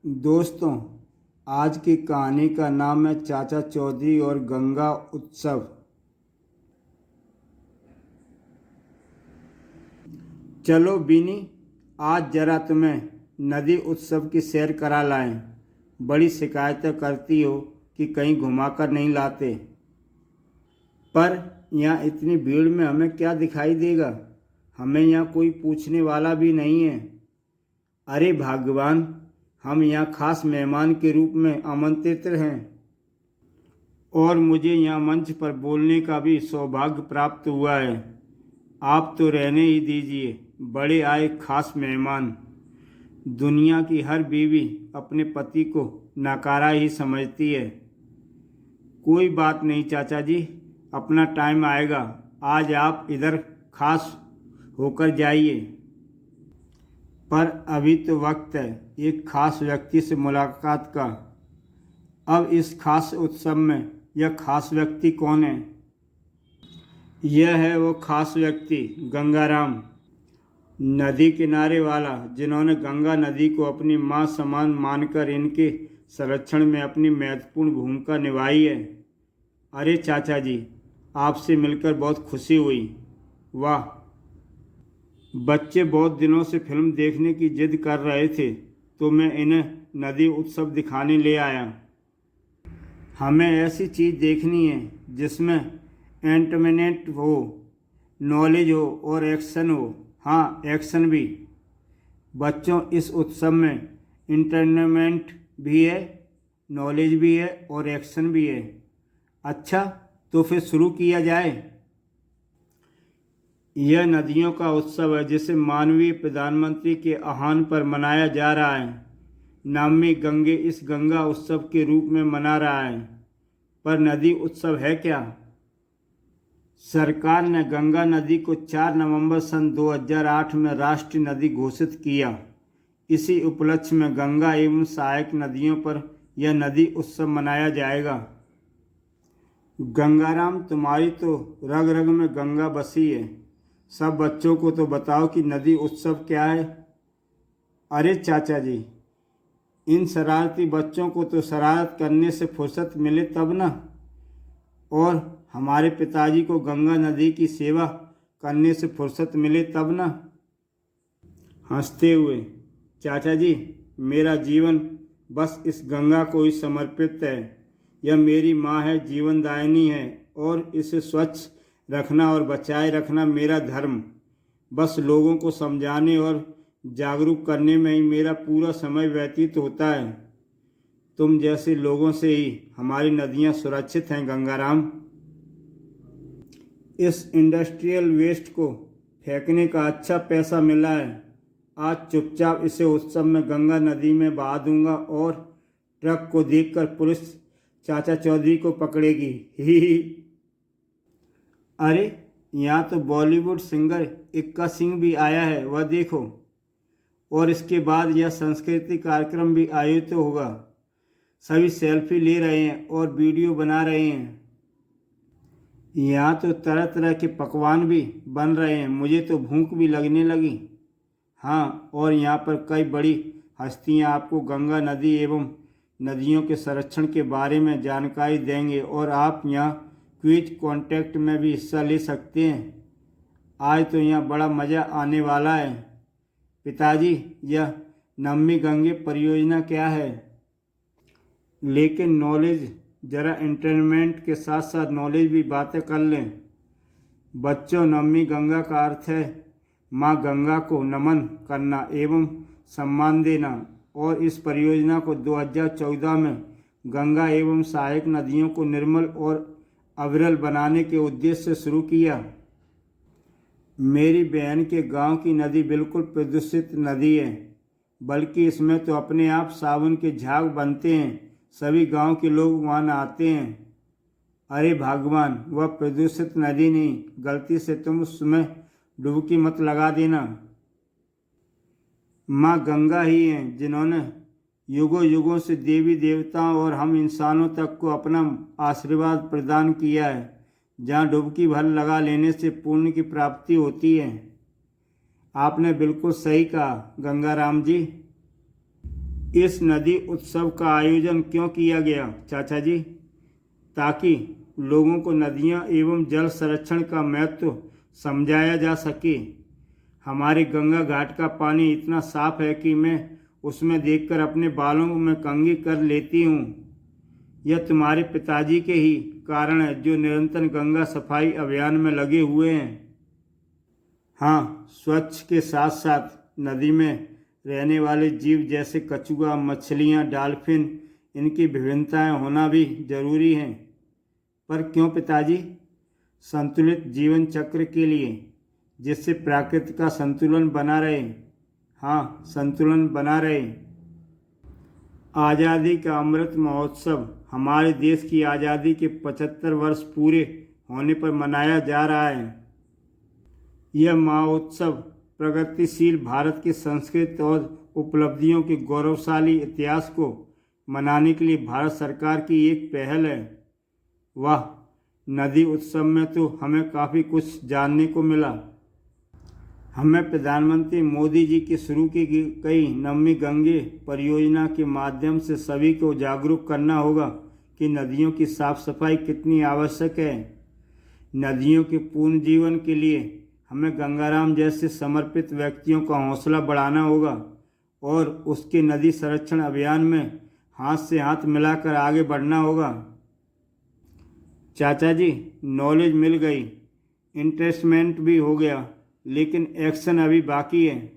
दोस्तों, आज की कहानी का नाम है चाचा चौधरी और गंगा उत्सव। चलो बीनी, आज जरा तुम्हें नदी उत्सव की सैर करा लाएं। बड़ी शिकायतें करती हो कि कहीं घुमाकर नहीं लाते, पर यहाँ इतनी भीड़ में हमें क्या दिखाई देगा। हमें यहाँ कोई पूछने वाला भी नहीं है। अरे भगवान, हम यहाँ खास मेहमान के रूप में आमंत्रित हैं और मुझे यहाँ मंच पर बोलने का भी सौभाग्य प्राप्त हुआ है। आप तो रहने ही दीजिए, बड़े आए खास मेहमान। दुनिया की हर बीवी अपने पति को नकारा ही समझती है। कोई बात नहीं चाचा जी, अपना टाइम आएगा। आज आप इधर खास होकर जाइए, पर अभी तो वक्त है एक खास व्यक्ति से मुलाकात का। अब इस खास उत्सव में यह खास व्यक्ति कौन है? यह है वो खास व्यक्ति, गंगाराम, नदी किनारे वाला, जिन्होंने गंगा नदी को अपनी माँ समान मानकर इनके संरक्षण में अपनी महत्वपूर्ण भूमिका निभाई है। अरे चाचा जी, आपसे मिलकर बहुत खुशी हुई। वाह, बच्चे बहुत दिनों से फिल्म देखने की जिद कर रहे थे, तो मैं इन्हें नदी उत्सव दिखाने ले आया। हमें ऐसी चीज़ देखनी है जिसमें एंटरटेनमेंट हो, नॉलेज हो और एक्शन हो। हाँ, एक्शन भी। बच्चों, इस उत्सव में एंटरटेनमेंट भी है, नॉलेज भी है और एक्शन भी है। अच्छा, तो फिर शुरू किया जाए। यह नदियों का उत्सव है जिसे माननीय प्रधानमंत्री के आह्वान पर मनाया जा रहा है। नमामि गंगे इस गंगा उत्सव के रूप में मना रहा है। पर नदी उत्सव है क्या? सरकार ने गंगा नदी को 4 नवंबर सन 2008 में राष्ट्रीय नदी घोषित किया। इसी उपलक्ष्य में गंगा एवं सहायक नदियों पर यह नदी उत्सव मनाया जाएगा। गंगाराम, तुम्हारी तो रग रग में गंगा बसी है। सब बच्चों को तो बताओ कि नदी उत्सव क्या है। अरे चाचा जी, इन शरारती बच्चों को तो शरारत करने से फुर्सत मिले तब ना। और हमारे पिताजी को गंगा नदी की सेवा करने से फुर्सत मिले तब ना। हंसते हुए, चाचा जी, मेरा जीवन बस इस गंगा को ही समर्पित है। यह मेरी माँ है, जीवनदायिनी है, और इसे स्वच्छ रखना और बचाए रखना मेरा धर्म। बस लोगों को समझाने और जागरूक करने में ही मेरा पूरा समय व्यतीत होता है। तुम जैसे लोगों से ही हमारी नदियाँ सुरक्षित हैं गंगाराम। इस इंडस्ट्रियल वेस्ट को फेंकने का अच्छा पैसा मिला है। आज चुपचाप इसे उत्सव में गंगा नदी में बहा दूंगा और ट्रक को देखकर पुलिस चाचा चौधरी को पकड़ेगी। ही। अरे, यहाँ तो बॉलीवुड सिंगर इक्का सिंह भी आया है, वह देखो। और इसके बाद यह सांस्कृतिक कार्यक्रम भी आयोजित होगा। सभी सेल्फी ले रहे हैं और वीडियो बना रहे हैं। यहाँ तो तरह तरह के पकवान भी बन रहे हैं। मुझे तो भूख भी लगने लगी। हाँ, और यहाँ पर कई बड़ी हस्तियाँ आपको गंगा नदी एवं नदियों के संरक्षण के बारे में जानकारी देंगे और आप यहाँ क्विज कॉन्टेस्ट में भी हिस्सा ले सकते हैं। आज तो यहाँ बड़ा मज़ा आने वाला है। पिताजी, यह नमामि गंगे परियोजना क्या है? लेकिन नॉलेज, ज़रा एंटरटेनमेंट के साथ साथ नॉलेज भी बातें कर लें। बच्चों, नमामि गंगा का अर्थ है माँ गंगा को नमन करना एवं सम्मान देना। और इस परियोजना को 2014 में गंगा एवं सहायक नदियों को निर्मल और अविरल बनाने के उद्देश्य से शुरू किया। मेरी बहन के गांव की नदी बिल्कुल प्रदूषित नदी है, बल्कि इसमें तो अपने आप साबुन के झाग बनते हैं। सभी गांव के लोग वहां नहाते हैं। अरे भगवान, वह प्रदूषित नदी नहीं, गलती से तुम उसमें डुबकी मत लगा देना। माँ गंगा ही हैं जिन्होंने युगों युगों से देवी देवताओं और हम इंसानों तक को अपना आशीर्वाद प्रदान किया है। जहाँ डुबकी भर लगा लेने से पुण्य की प्राप्ति होती है। आपने बिल्कुल सही कहा गंगाराम जी। इस नदी उत्सव का आयोजन क्यों किया गया चाचा जी? ताकि लोगों को नदियां एवं जल संरक्षण का महत्व समझाया जा सके। हमारे गंगा घाट का पानी इतना साफ है कि मैं उसमें देखकर अपने बालों में कंघी कर लेती हूँ। यह तुम्हारे पिताजी के ही कारण है, जो निरंतर गंगा सफाई अभियान में लगे हुए हैं। हाँ, स्वच्छ के साथ साथ नदी में रहने वाले जीव जैसे कछुआ, मछलियाँ, डॉल्फिन, इनकी विभिन्नताएं होना भी जरूरी है। पर क्यों पिताजी? संतुलित जीवन चक्र के लिए, जिससे प्रकृति का संतुलन बना रहे। हाँ, संतुलन बना रहे। आज़ादी का अमृत महोत्सव हमारे देश की आज़ादी के 75 वर्ष पूरे होने पर मनाया जा रहा है। यह महोत्सव प्रगतिशील भारत की संस्कृति और उपलब्धियों के गौरवशाली इतिहास को मनाने के लिए भारत सरकार की एक पहल है। वाह, नदी उत्सव में तो हमें काफ़ी कुछ जानने को मिला। हमें प्रधानमंत्री मोदी जी की शुरू की गई नमामि गंगे परियोजना के माध्यम से सभी को जागरूक करना होगा कि नदियों की साफ सफाई कितनी आवश्यक है। नदियों के पूर्ण जीवन के लिए हमें गंगाराम जैसे समर्पित व्यक्तियों का हौसला बढ़ाना होगा और उसके नदी संरक्षण अभियान में हाथ से हाथ मिलाकर आगे बढ़ना होगा। चाचा जी, नॉलेज मिल गई, इंटरेस्टमेंट भी हो गया, लेकिन एक्शन अभी बाकी है।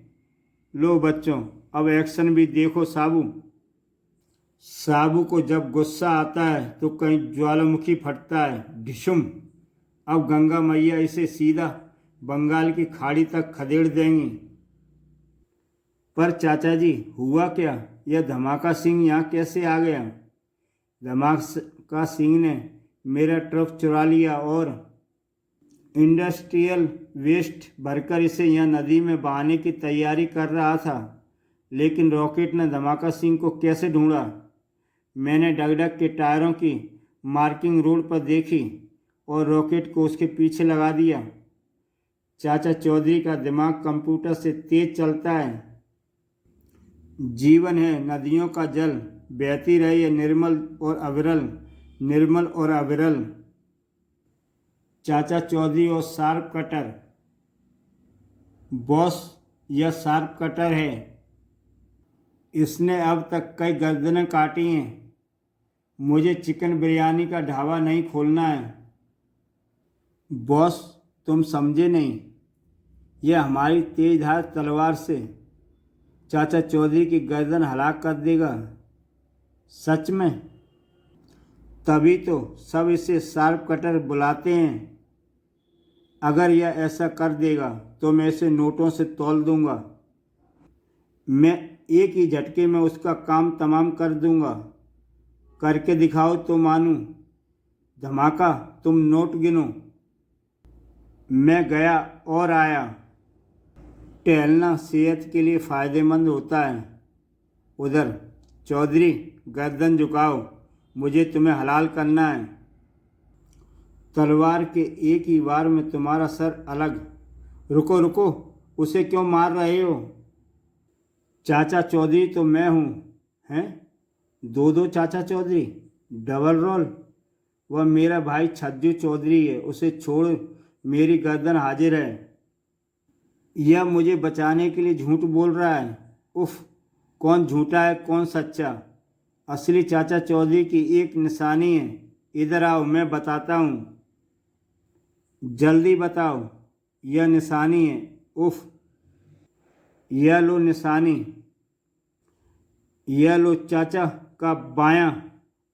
लो बच्चों, अब एक्शन भी देखो। साबू को जब गुस्सा आता है तो कहीं ज्वालामुखी फटता है, ढिशुम। अब गंगा मैया इसे सीधा बंगाल की खाड़ी तक खदेड़ देंगी। पर चाचा जी, हुआ क्या? यह धमाका सिंह यहाँ कैसे आ गया? धमाका सिंह ने मेरा ट्रक चुरा लिया और इंडस्ट्रियल वेस्ट भरकर इसे यहाँ नदी में बहाने की तैयारी कर रहा था। लेकिन रॉकेट ने धमाका सिंह को कैसे ढूंढा? मैंने डगडग के टायरों की मार्किंग रोड पर देखी और रॉकेट को उसके पीछे लगा दिया। चाचा चौधरी का दिमाग कंप्यूटर से तेज चलता है। जीवन है नदियों का जल, बहती रहे ये निर्मल और अविरल, निर्मल और अविरल। चाचा चौधरी और शार्प कटर। बॉस, यह शार्प कटर है। इसने अब तक कई गर्दनें काटी हैं। मुझे चिकन बिरयानी का ढाबा नहीं खोलना है। बॉस, तुम समझे नहीं, यह हमारी तेजधार तलवार से चाचा चौधरी की गर्दन हलाक कर देगा। सच में? तभी तो सब इसे शार्प कटर बुलाते हैं। अगर यह ऐसा कर देगा तो मैं इसे नोटों से तौल दूंगा। मैं एक ही झटके में उसका काम तमाम कर दूंगा। करके दिखाओ तो मानूं। धमाका, तुम नोट गिनो। मैं गया और आया। टहलना सेहत के लिए फ़ायदेमंद होता है। उधर चौधरी, गर्दन झुकाओ, मुझे तुम्हें हलाल करना है। तलवार के एक ही वार में तुम्हारा सर अलग। रुको रुको, उसे क्यों मार रहे हो? चाचा चौधरी तो मैं हूँ। हैं? दो चाचा चौधरी, डबल रोल। वह मेरा भाई छज्जू चौधरी है, उसे छोड़, मेरी गर्दन हाजिर है। यह मुझे बचाने के लिए झूठ बोल रहा है। उफ, कौन झूठा है कौन सच्चा? असली चाचा चौधरी की एक निशानी है। इधर आओ, मैं बताता हूँ। जल्दी बताओ। यह निशानी है। उफ, यह लो निशानी। यह लो चाचा का बायां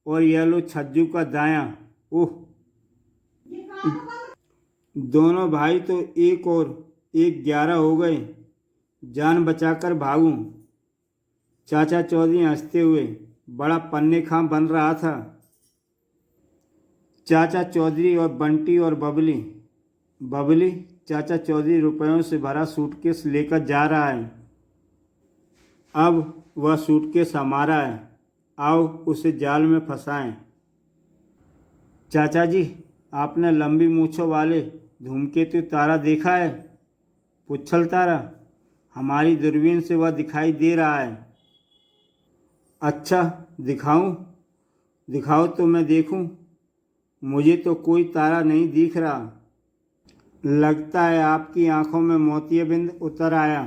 और यह लो छज्जू का दायां। उफ, दोनों भाई तो एक और एक 11 हो गए। जान बचाकर भागूं। चाचा चौधरी हंसते हुए बड़ा पन्ने खां बन रहा था। चाचा चौधरी और बंटी और बबली। बबली, चाचा चौधरी रुपयों से भरा सूटकेस लेकर जा रहा है। अब वह सूटकेस हमारा है। आओ उसे जाल में फंसाएं। चाचा जी, आपने लंबी मूँछों वाले धूमकेतु तारा देखा है? पुच्छल तारा। हमारी दूरबीन से वह दिखाई दे रहा है। अच्छा, दिखाऊं? दिखाओ तो मैं देखूं। मुझे तो कोई तारा नहीं दिख रहा। लगता है आपकी आंखों में मोतियाबिंद उतर आया।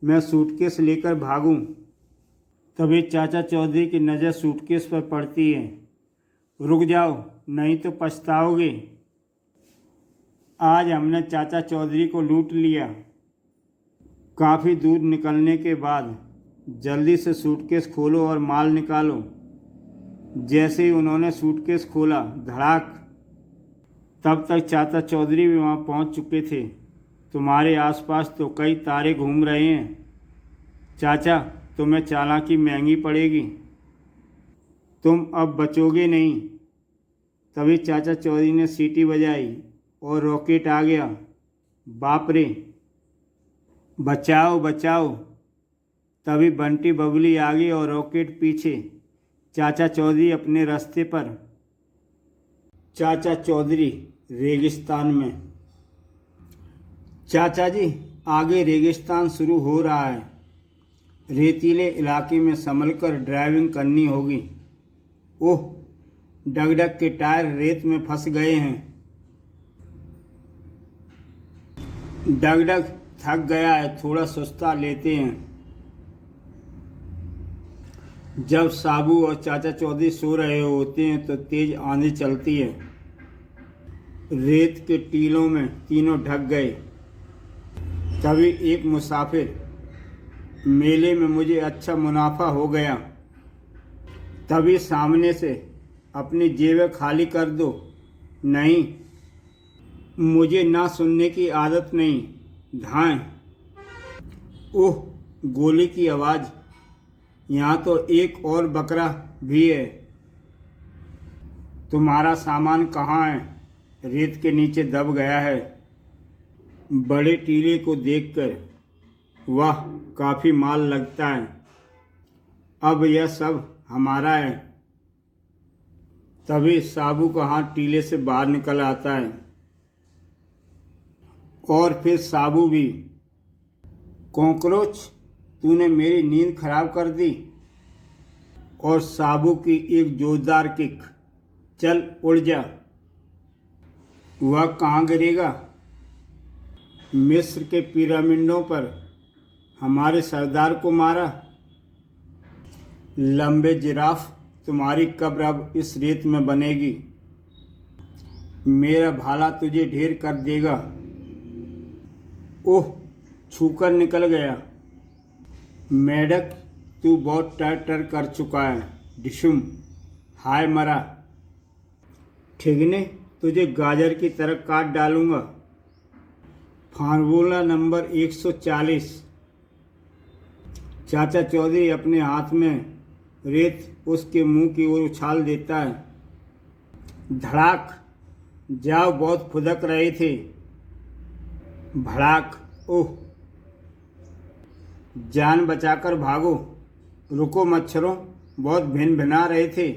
मैं सूटकेस लेकर भागूं। तभी चाचा चौधरी की नज़र सूटकेस पर पड़ती है। रुक जाओ, नहीं तो पछताओगे। आज हमने चाचा चौधरी को लूट लिया। काफ़ी दूर निकलने के बाद जल्दी से सूटकेस खोलो और माल निकालो। जैसे ही उन्होंने सूटकेस खोला, धड़ाक, तब तक चाचा चौधरी भी वहाँ पहुँच चुके थे। तुम्हारे आसपास तो कई तारे घूम रहे हैं चाचा, तुम्हें चालाकी महंगी पड़ेगी। तुम अब बचोगे नहीं। तभी चाचा चौधरी ने सीटी बजाई और रॉकेट आ गया। बाप रे, बचाओ बचाओ। तभी बंटी बबली आगे और रॉकेट पीछे। चाचा चौधरी अपने रास्ते पर। चाचा चौधरी रेगिस्तान में। चाचा जी, आगे रेगिस्तान शुरू हो रहा है। रेतीले इलाके में संभलकर ड्राइविंग करनी होगी। ओह, डगडग के टायर रेत में फंस गए हैं। डगडग थक गया है, थोड़ा सुस्ता लेते हैं। जब साबू और चाचा चौधरी सो रहे होते हैं तो तेज आंधी चलती है। रेत के टीलों में तीनों ढक गए। तभी एक मुसाफिर, मेले में मुझे अच्छा मुनाफा हो गया। तभी सामने से, अपनी जेबें खाली कर दो। नहीं, मुझे ना सुनने की आदत नहीं। धाएं। ओह, गोली की आवाज़। यहाँ तो एक और बकरा भी है। तुम्हारा सामान कहाँ है? रेत के नीचे दब गया है। बड़े टीले को देखकर, वाह, काफ़ी माल लगता है। अब यह सब हमारा है। तभी साबू का हाथ टीले से बाहर निकल आता है। और फिर साबू भी। कॉकरोच, तूने मेरी नींद खराब कर दी। और साबू की एक जोरदार किक। चल उड़ जा। वह कहाँ गिरेगा? मिस्र के पिरामिडों पर। हमारे सरदार को मारा। लंबे जिराफ, तुम्हारी कब्र अब इस रेत में बनेगी। मेरा भाला तुझे ढेर कर देगा। ओह, छूकर निकल गया। मेढक, तू बहुत टर कर चुका है। डिशुम, हाय मरा। ठिगने, तुझे गाजर की तरह काट डालूंगा। Formula number 140। चाचा चौधरी अपने हाथ में रेत उसके मुंह की ओर उछाल देता है। धड़ाक। जाओ, बहुत फुदक रहे थे। भड़ाक। ओह, जान बचाकर भागो। रुको मच्छरों, बहुत भिन भिना रहे थे।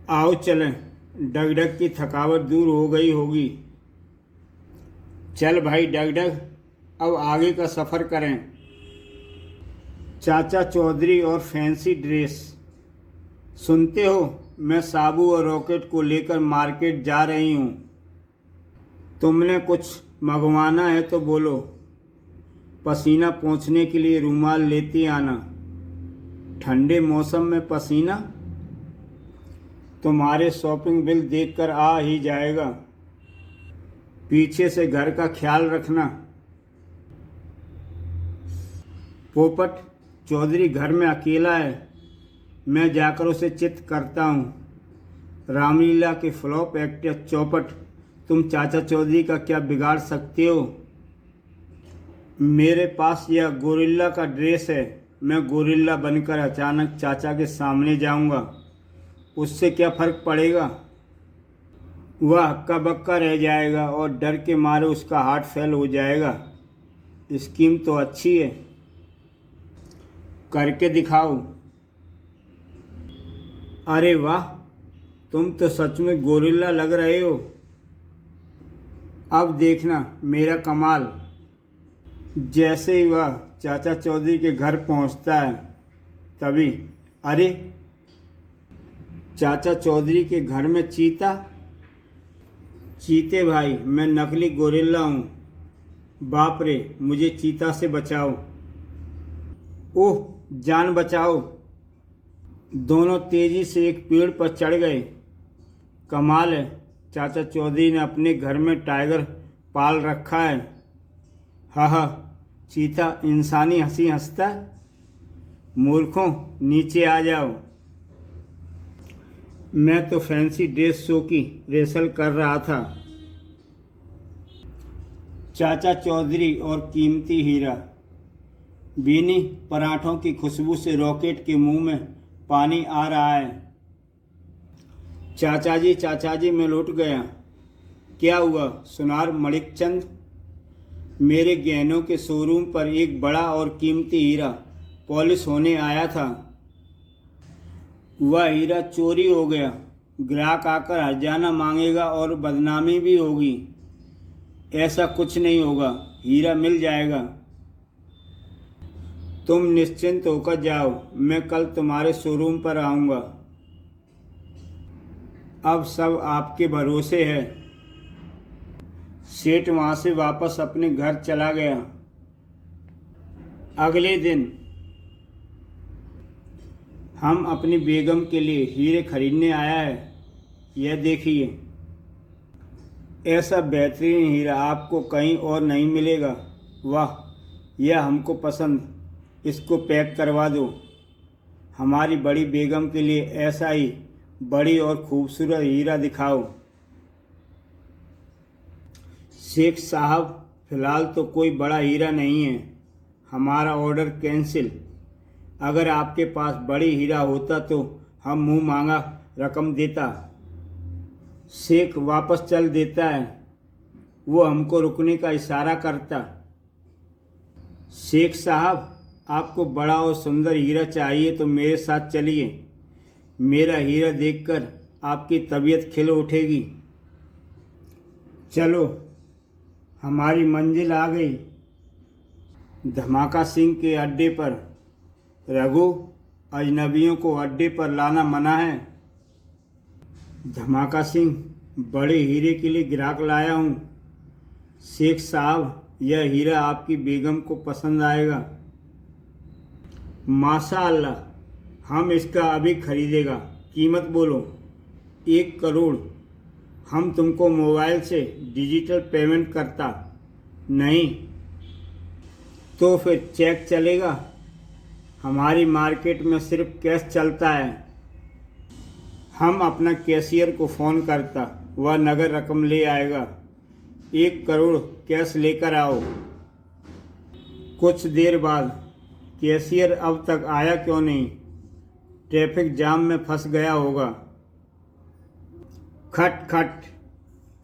आओ चलें, डगडग की थकावट दूर हो गई होगी। चल भाई डगडग, अब आगे का सफ़र करें। चाचा चौधरी और फैंसी ड्रेस। सुनते हो, मैं साबू और रॉकेट को लेकर मार्केट जा रही हूँ। तुमने कुछ मंगवाना है तो बोलो। पसीना पोंछने के लिए रूमाल लेती आना। ठंडे मौसम में पसीना तुम्हारे शॉपिंग बिल देखकर आ ही जाएगा। पीछे से घर का ख्याल रखना। पोपट, चौधरी घर में अकेला है। मैं जाकर उसे चित करता हूँ। रामलीला के फ्लॉप एक्टर चौपट, तुम चाचा चौधरी का क्या बिगाड़ सकते हो? मेरे पास यह गोरिल्ला का ड्रेस है। मैं गोरिल्ला बनकर अचानक चाचा के सामने जाऊंगा। उससे क्या फ़र्क पड़ेगा? वह हक्का बक्का रह जाएगा और डर के मारे उसका हार्ट फेल हो जाएगा। स्कीम तो अच्छी है, करके दिखाओ। अरे वाह, तुम तो सच में गोरिल्ला लग रहे हो। अब देखना मेरा कमाल। जैसे ही वह चाचा चौधरी के घर पहुंचता है, तभी अरे चाचा चौधरी के घर में चीता। चीते भाई, मैं नकली गोरिल्ला हूँ। बाप रे, मुझे चीता से बचाओ। ओह, जान बचाओ। दोनों तेजी से एक पेड़ पर चढ़ गए। कमाल है, चाचा चौधरी ने अपने घर में टाइगर पाल रखा है। हा हा, चीता इंसानी हंसी हंसता है। मूर्खों, नीचे आ जाओ। मैं तो फैंसी ड्रेस शो की रेसल कर रहा था। चाचा चौधरी और कीमती हीरा। बीनी, पराठों की खुशबू से रॉकेट के मुंह में पानी आ रहा है। चाचा जी, मैं लौट गया। क्या हुआ सुनार मणिकचंद? मेरे गहनों के शोरूम पर एक बड़ा और कीमती हीरा पॉलिश होने आया था। वह हीरा चोरी हो गया। ग्राहक आकर हर्जाना मांगेगा और बदनामी भी होगी। ऐसा कुछ नहीं होगा, हीरा मिल जाएगा। तुम निश्चिंत होकर जाओ, मैं कल तुम्हारे शोरूम पर आऊँगा। अब सब आपके भरोसे है। सेठ वहाँ से वापस अपने घर चला गया। अगले दिन हम अपनी बेगम के लिए हीरे खरीदने आया है। यह देखिए, ऐसा बेहतरीन हीरा आपको कहीं और नहीं मिलेगा। वाह, यह हमको पसंद। इसको पैक करवा दो। हमारी बड़ी बेगम के लिए ऐसा ही बड़ी और खूबसूरत हीरा दिखाओ। शेख साहब, फिलहाल तो कोई बड़ा हीरा नहीं है। हमारा ऑर्डर कैंसिल। अगर आपके पास बड़ी हीरा होता तो हम मुंह मांगा रकम देता। शेख वापस चल देता है। वो हमको रुकने का इशारा करता। शेख साहब, आपको बड़ा और सुंदर हीरा चाहिए तो मेरे साथ चलिए। मेरा हीरा देखकर आपकी तबीयत खिल उठेगी। चलो, हमारी मंजिल आ गई। धमाका सिंह के अड्डे पर। रघु, अजनबियों को अड्डे पर लाना मना है। धमाका सिंह, बड़े हीरे के लिए ग्राहक लाया हूँ। शेख साहब, यह हीरा आपकी बेगम को पसंद आएगा। माशाअल्लाह, हम इसका अभी खरीदेगा। कीमत बोलो। 1 करोड़। हम तुमको मोबाइल से डिजिटल पेमेंट करता। नहीं तो फिर चेक चलेगा? हमारी मार्केट में सिर्फ कैश चलता है। हम अपना कैशियर को फ़ोन करता, वह नगद रकम ले आएगा। 1 करोड़ कैश लेकर आओ। कुछ देर बाद, कैशियर अब तक आया क्यों नहीं? ट्रैफिक जाम में फंस गया होगा। खट खट,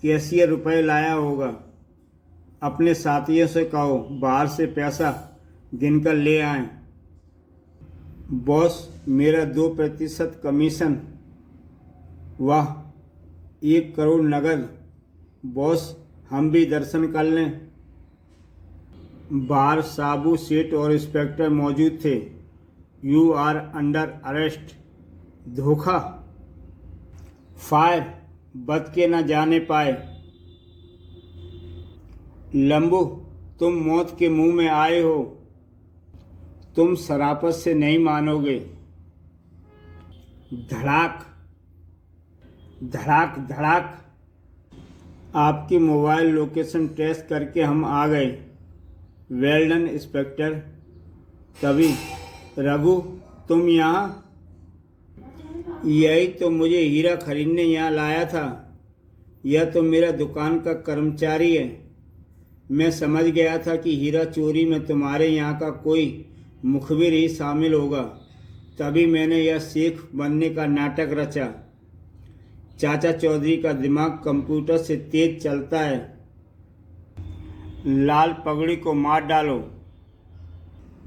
कैशियर रुपए लाया होगा। अपने साथियों से कहो बाहर से पैसा गिनकर ले आएं। बॉस, मेरा 2% कमीशन। वाह, 1 करोड़ नगद। बॉस, हम भी दर्शन कर लें। बाहर साबू, सेठ और इंस्पेक्टर मौजूद थे। You are under arrest. धोखा। फायर, बच के न जाने पाए। लंबू, तुम मौत के मुंह में आए हो। तुम शराफत से नहीं मानोगे। धड़ाक धड़ाक धड़ाक। आपकी मोबाइल लोकेशन ट्रेस करके हम आ गए। Well done inspector. तभी, रघु, तुम यहाँ? यही तो मुझे हीरा खरीदने यहाँ लाया था। यह तो मेरा दुकान का कर्मचारी है। मैं समझ गया था कि हीरा चोरी में तुम्हारे यहाँ का कोई मुखबिर ही शामिल होगा, तभी मैंने यह शेख बनने का नाटक रचा। चाचा चौधरी का दिमाग कंप्यूटर से तेज चलता है। लाल पगड़ी को मार डालो।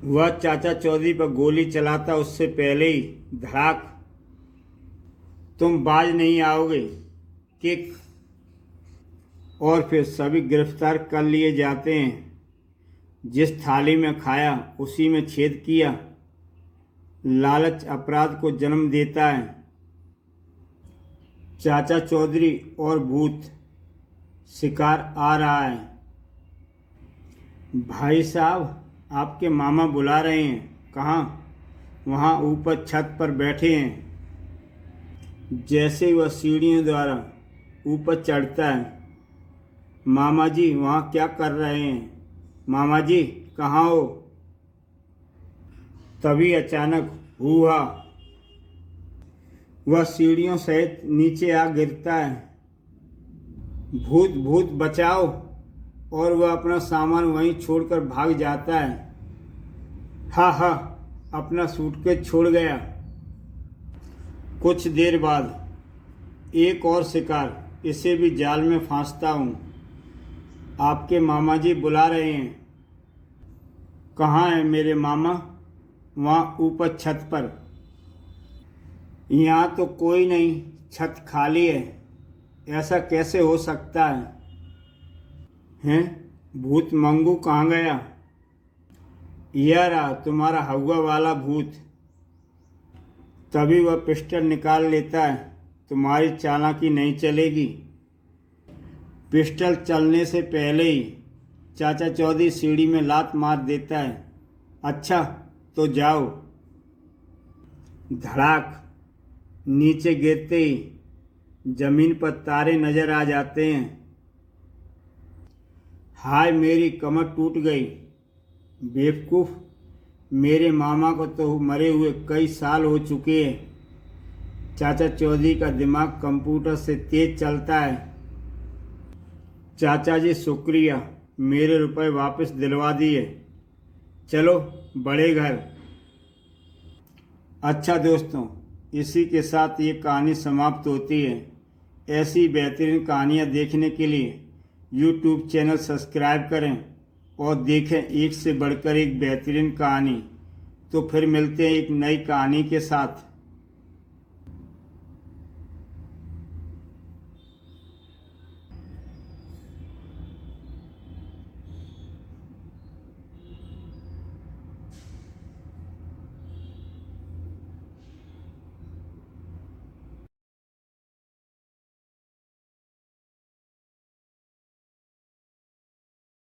वह चाचा चौधरी पर गोली चलाता उससे पहले ही धड़ाक। तुम बाज नहीं आओगे। किक। और फिर सभी गिरफ्तार कर लिए जाते हैं। जिस थाली में खाया उसी में छेद किया। लालच अपराध को जन्म देता है। चाचा चौधरी और भूत, शिकार आ रहा है। भाई साहब, आपके मामा बुला रहे हैं। कहाँ? वहाँ ऊपर छत पर बैठे हैं। जैसे ही वह सीढ़ियों द्वारा ऊपर चढ़ता है, मामा जी वहाँ क्या कर रहे हैं? मामा जी कहाँ हो? तभी अचानक हुआ, वह सीढ़ियों सहित नीचे आ गिरता है। भूत भूत बचाओ! और वह अपना सामान वहीं छोड़कर भाग जाता है। हा हा, अपना सूटकेस छोड़ गया। कुछ देर बाद एक और शिकार, इसे भी जाल में फांसता हूँ। आपके मामा जी बुला रहे हैं। कहाँ है मेरे मामा? वहाँ ऊपर छत पर। यहाँ तो कोई नहीं, छत खाली है। ऐसा कैसे हो सकता है? हैं? भूत मंगू कहाँ गया? यह रहा तुम्हारा हवा वाला भूत। तभी वह पिस्टल निकाल लेता है। तुम्हारी चालाकी नहीं चलेगी। पिस्टल चलने से पहले ही चाचा चौधरी सीढ़ी में लात मार देता है। अच्छा तो जाओ। धड़ाक! नीचे गिरते ही जमीन पर तारे नजर आ जाते हैं। हाय, मेरी कमर टूट गई। बेवकूफ़, मेरे मामा को तो मरे हुए कई साल हो चुके हैं। चाचा चौधरी का दिमाग कंप्यूटर से तेज चलता है। चाचा जी शुक्रिया, मेरे रुपए वापस दिलवा दिए। चलो बड़े घर। अच्छा दोस्तों, इसी के साथ ये कहानी समाप्त होती है। ऐसी बेहतरीन कहानियाँ देखने के लिए YouTube चैनल सब्सक्राइब करें और देखें एक से बढ़कर एक बेहतरीन कहानी। तो फिर मिलते हैं एक नई कहानी के साथ।